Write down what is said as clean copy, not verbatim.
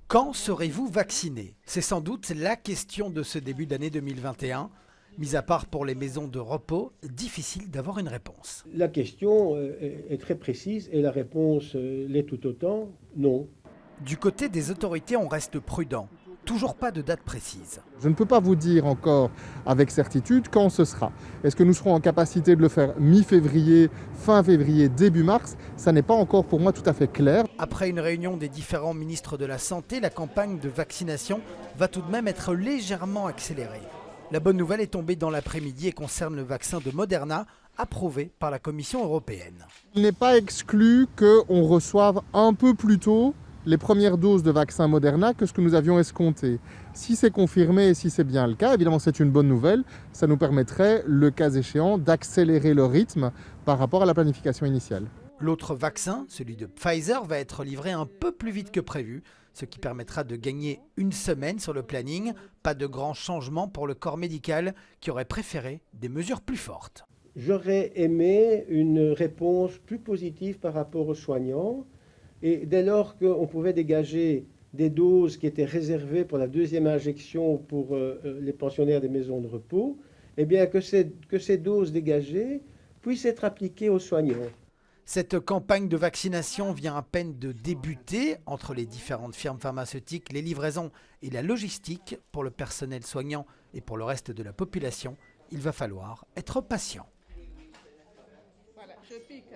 Quand serez-vous vacciné? C'est sans doute la question de ce début d'année 2021. Mis à part pour les maisons de repos, difficile d'avoir une réponse. La question est très précise et la réponse l'est tout autant, non. Du côté des autorités, on reste prudent. Toujours pas de date précise. Je ne peux pas vous dire encore avec certitude quand ce sera. Est-ce que nous serons en capacité de le faire mi-février, fin février, début mars? Ça n'est pas encore pour moi tout à fait clair. Après une réunion des différents ministres de la Santé, la campagne de vaccination va tout de même être légèrement accélérée. La bonne nouvelle est tombée dans l'après-midi et concerne le vaccin de Moderna, approuvé par la Commission européenne. Il n'est pas exclu qu'on reçoive un peu plus tôt les premières doses de vaccin Moderna que ce que nous avions escompté. Si c'est confirmé et si c'est bien le cas, évidemment c'est une bonne nouvelle. Ça nous permettrait, le cas échéant, d'accélérer le rythme par rapport à la planification initiale. L'autre vaccin, celui de Pfizer, va être livré un peu plus vite que prévu, ce qui permettra de gagner une semaine sur le planning. Pas de grands changements pour le corps médical qui aurait préféré des mesures plus fortes. J'aurais aimé une réponse plus positive par rapport aux soignants. Et dès lors qu'on pouvait dégager des doses qui étaient réservées pour la deuxième injection pour les pensionnaires des maisons de repos, eh bien que ces doses dégagées puissent être appliquées aux soignants. Cette campagne de vaccination vient à peine de débuter entre les différentes firmes pharmaceutiques, les livraisons et la logistique pour le personnel soignant et pour le reste de la population. Il va falloir être patient. Voilà, je pique.